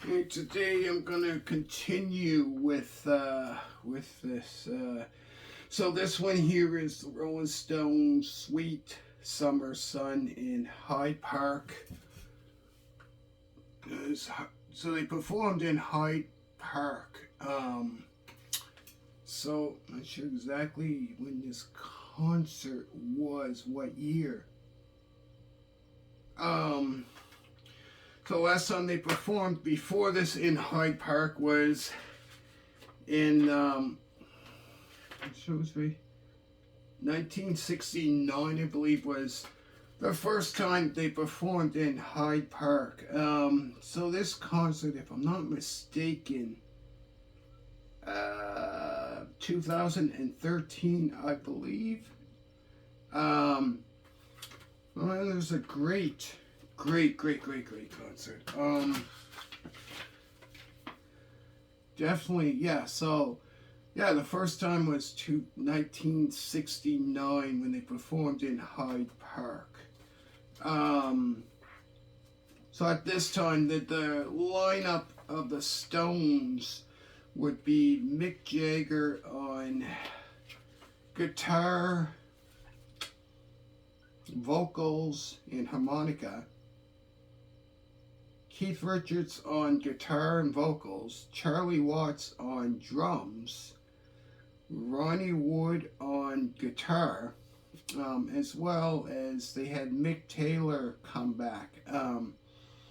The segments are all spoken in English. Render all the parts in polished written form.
And today I'm gonna continue with this. So this one here is the Rolling Stones' "Sweet Summer Sun" in Hyde Park. So they performed in Hyde Park. So I'm not sure exactly when this concert was, what year. Um, so last time they performed before this in Hyde Park was in Shrewsbury. 1969, I believe, was the first time they performed in Hyde Park. So this concert, if I'm not mistaken, 2013, I believe. Um, well, it was a great concert. Definitely, yeah. So, yeah, the first time was 1969 when they performed in Hyde Park. Um, so at this time, the lineup of the Stones would be Mick Jagger on guitar, vocals, and harmonica. Keith Richards on guitar and vocals, Charlie Watts on drums, Ronnie Wood on guitar, as well as they had Mick Taylor come back.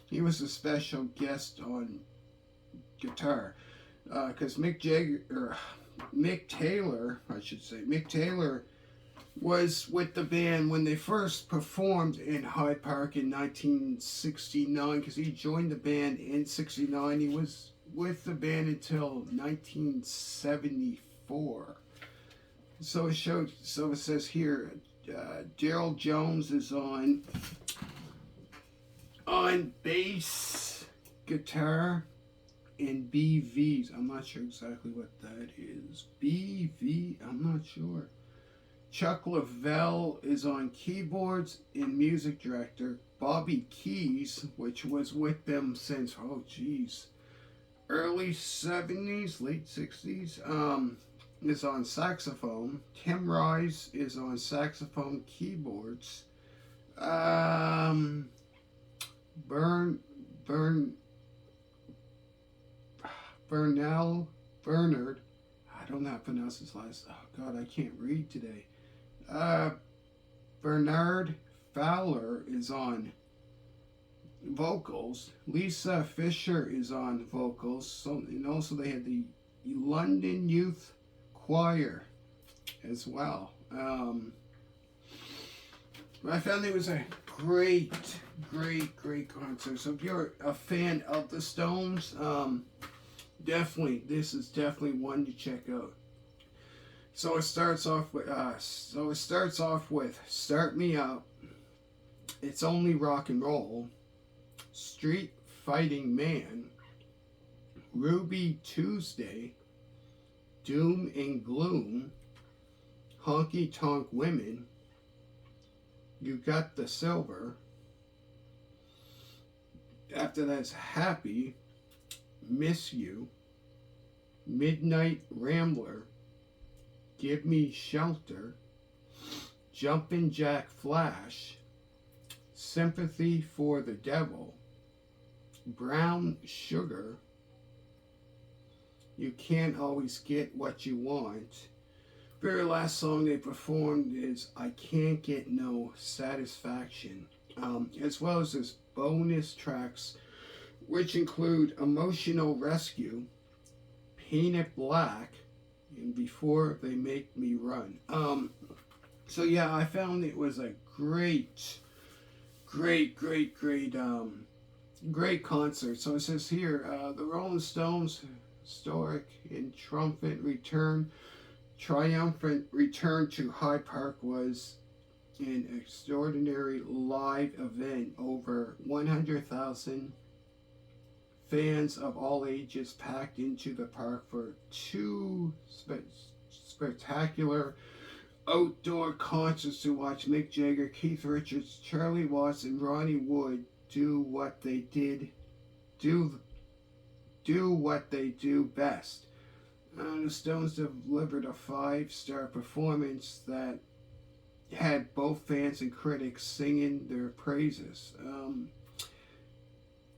He was a special guest on guitar because Mick Taylor, I should say, Mick Taylor was with the band when they first performed in Hyde Park in 1969 because he joined the band in 69. He was with the band until 1974. So it says here, Daryl Jones is on bass, guitar, and BVs. I'm not sure exactly what that is. BV, I'm not sure. Chuck Leavell is on keyboards and music director. Bobby Keys, which was with them since, early 70s, late 60s, is on saxophone. Tim Rice is on saxophone keyboards. Bern, Bern, Bernard, I don't know how to pronounce his last, oh God, I can't read today. Bernard Fowler is on vocals. Lisa Fisher is on vocals. And also they had the London Youth Choir as well. I found it was a great concert. So if you're a fan of the Stones, this is definitely one to check out. So it starts off with "Start Me Up," "It's Only Rock and Roll," "Street Fighting Man," "Ruby Tuesday," "Doom and Gloom," "Honky Tonk Women," "You Got the Silver." After that's "Happy," "Miss You," "Midnight Rambler," "Give Me Shelter," "Jumpin' Jack Flash," "Sympathy for the Devil," "Brown Sugar," "You Can't Always Get What You Want." Very last song they performed is "I Can't Get No Satisfaction," as well as this bonus tracks, which include "Emotional Rescue," "Paint Black," and "Before They Make Me Run." So yeah, I found it was a great concert. So it says here, the Rolling Stones' historic and triumphant return to Hyde Park was an extraordinary live event. Over 100,000 fans of all ages packed into the park for two spectacular outdoor concerts to watch Mick Jagger, Keith Richards, Charlie Watts, and Ronnie Wood do what they do do what they do best. The Stones delivered a 5-star performance that had both fans and critics singing their praises.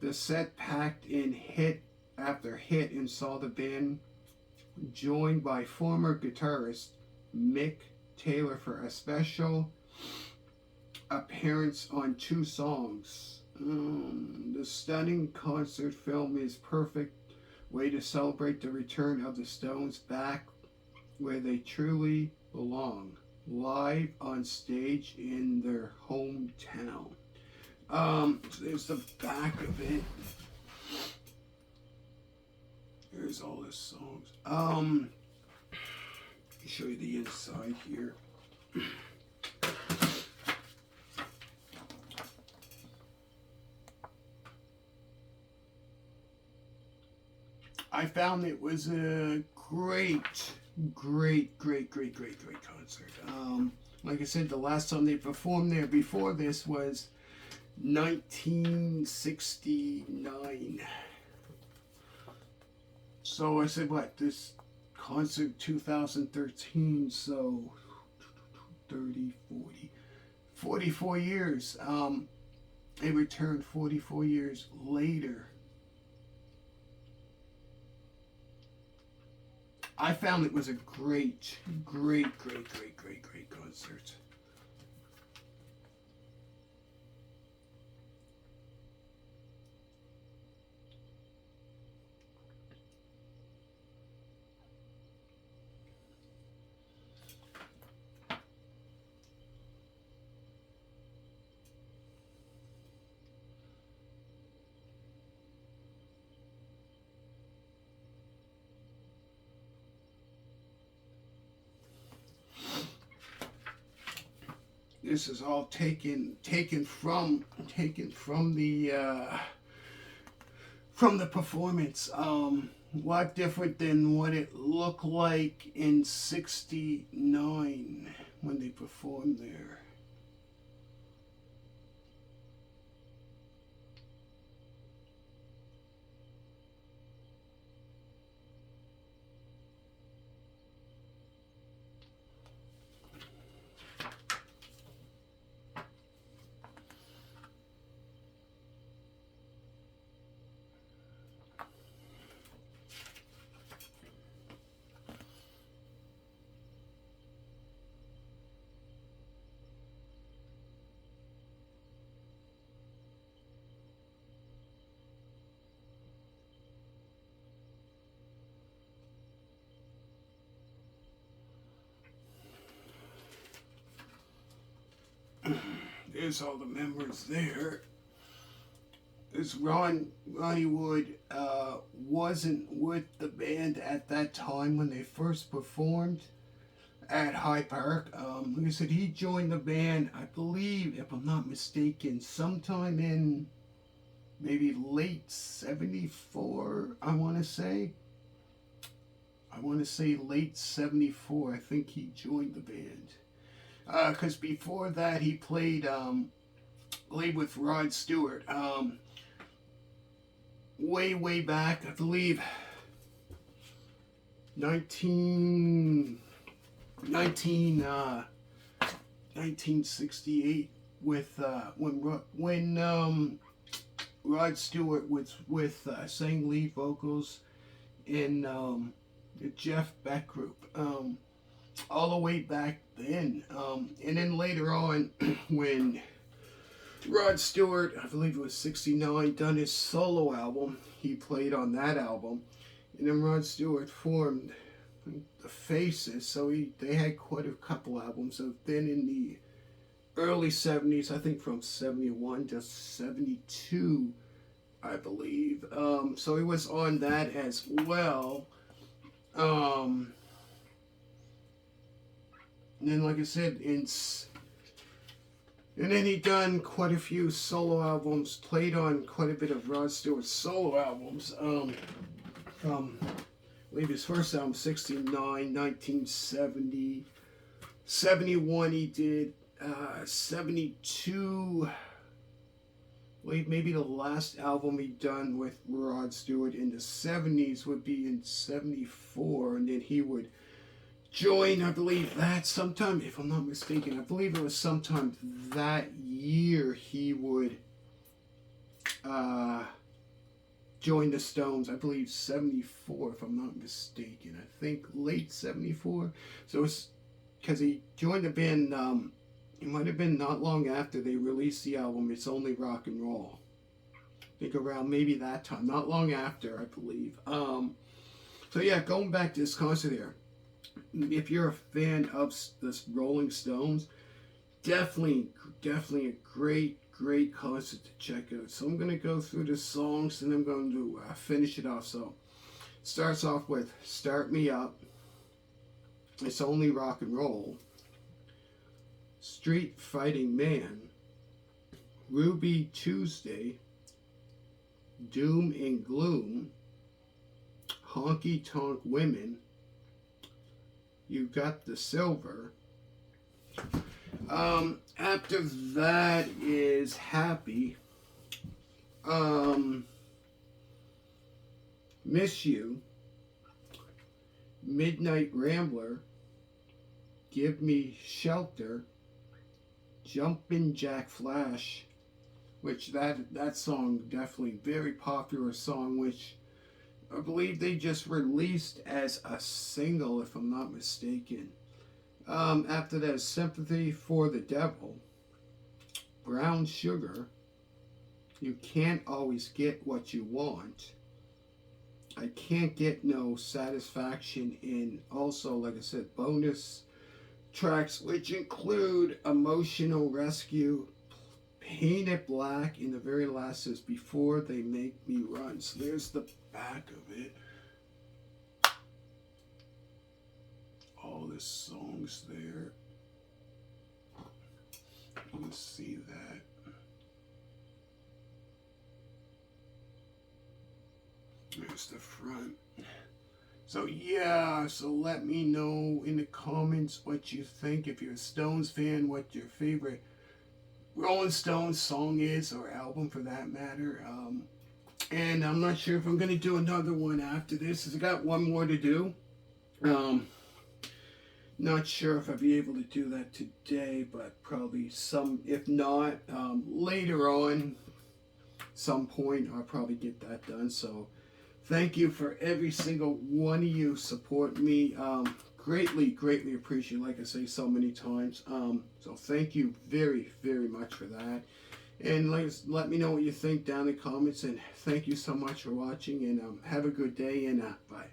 The set packed in hit after hit and saw the band joined by former guitarist Mick Taylor for a special appearance on 2 songs. The stunning concert film is perfect way to celebrate the return of the Stones back where they truly belong, live on stage in their hometown. There's the back of it. Here's all the songs. Let me show you the inside here. I found it was a great concert. Like I said, the last time they performed there before this was 1969. So I said, what, this concert 2013, so 30, 40, 44 years. They returned 44 years later. I found it was a great concert. This is all taken from the performance. A lot different than what it looked like in '69 when they performed there. There's all the members there. This Ronnie Wood wasn't with the band at that time when they first performed at Hyde Park. Like I said, he joined the band, I believe, if I'm not mistaken, sometime in maybe late '74, I want to say. Late '74, I think he joined the band. Because before that, he played with Rod Stewart. Way back, I believe, 1968, with when Rod Stewart was sang lead vocals in the Jeff Beck group. All the way back then. And then later on, when Rod Stewart, I believe it was '69, done his solo album, he played on that album. And then Rod Stewart formed the Faces, so they had quite a couple albums. So then in the early '70s, I think from '71 to '72, I believe. So he was on that as well. And then, like I said, and then he done quite a few solo albums, played on quite a bit of Rod Stewart's solo albums. From, I believe his first album, '69, 1970, '71 he did, '72, believe maybe the last album he done with Rod Stewart in the 70s would be in 74, and then he would join, I believe that sometime, if I'm not mistaken, I believe it was sometime that year he would join the Stones. I believe 74, if I'm not mistaken. I think late 74. So it's because he joined the band, it might have been not long after they released the album It's Only Rock and Roll. I think around maybe that time, not long after, I believe. So yeah, going back to this concert here, if you're a fan of the Rolling Stones, definitely a great concert to check out. So I'm gonna go through the songs and I'm going to finish it off. So it starts off with "Start Me Up," "It's Only Rock and Roll," "Street Fighting Man," "Ruby Tuesday," "Doom and Gloom," "Honky Tonk Women," "You Got the Silver." After that is "Happy," "Miss You," "Midnight Rambler," "Give Me Shelter," "Jumpin' Jack Flash," which that song definitely very popular song, which I believe they just released as a single, if I'm not mistaken. After that, "Sympathy for the Devil," "Brown Sugar," "You Can't Always Get What You Want," "I Can't Get No Satisfaction," and also, like I said, bonus tracks, which include "Emotional Rescue," "Paint It Black," and the very last is "Before They Make Me Run." So there's the back of it. All the songs there. You can see that. There's the front. So yeah, so let me know in the comments what you think. If you're a Stones fan, what your favorite Rolling Stones song is, or album for that matter. And I'm not sure if I'm going to do another one after this. I got one more to do. Not sure if I'll be able to do that today, but probably some, if not, later on, some point, I'll probably get that done. So thank you for every single one of you support me. Greatly appreciate, like I say so many times. So thank you very much for that. And let me know what you think down in the comments. And thank you so much for watching. And have a good day. And bye.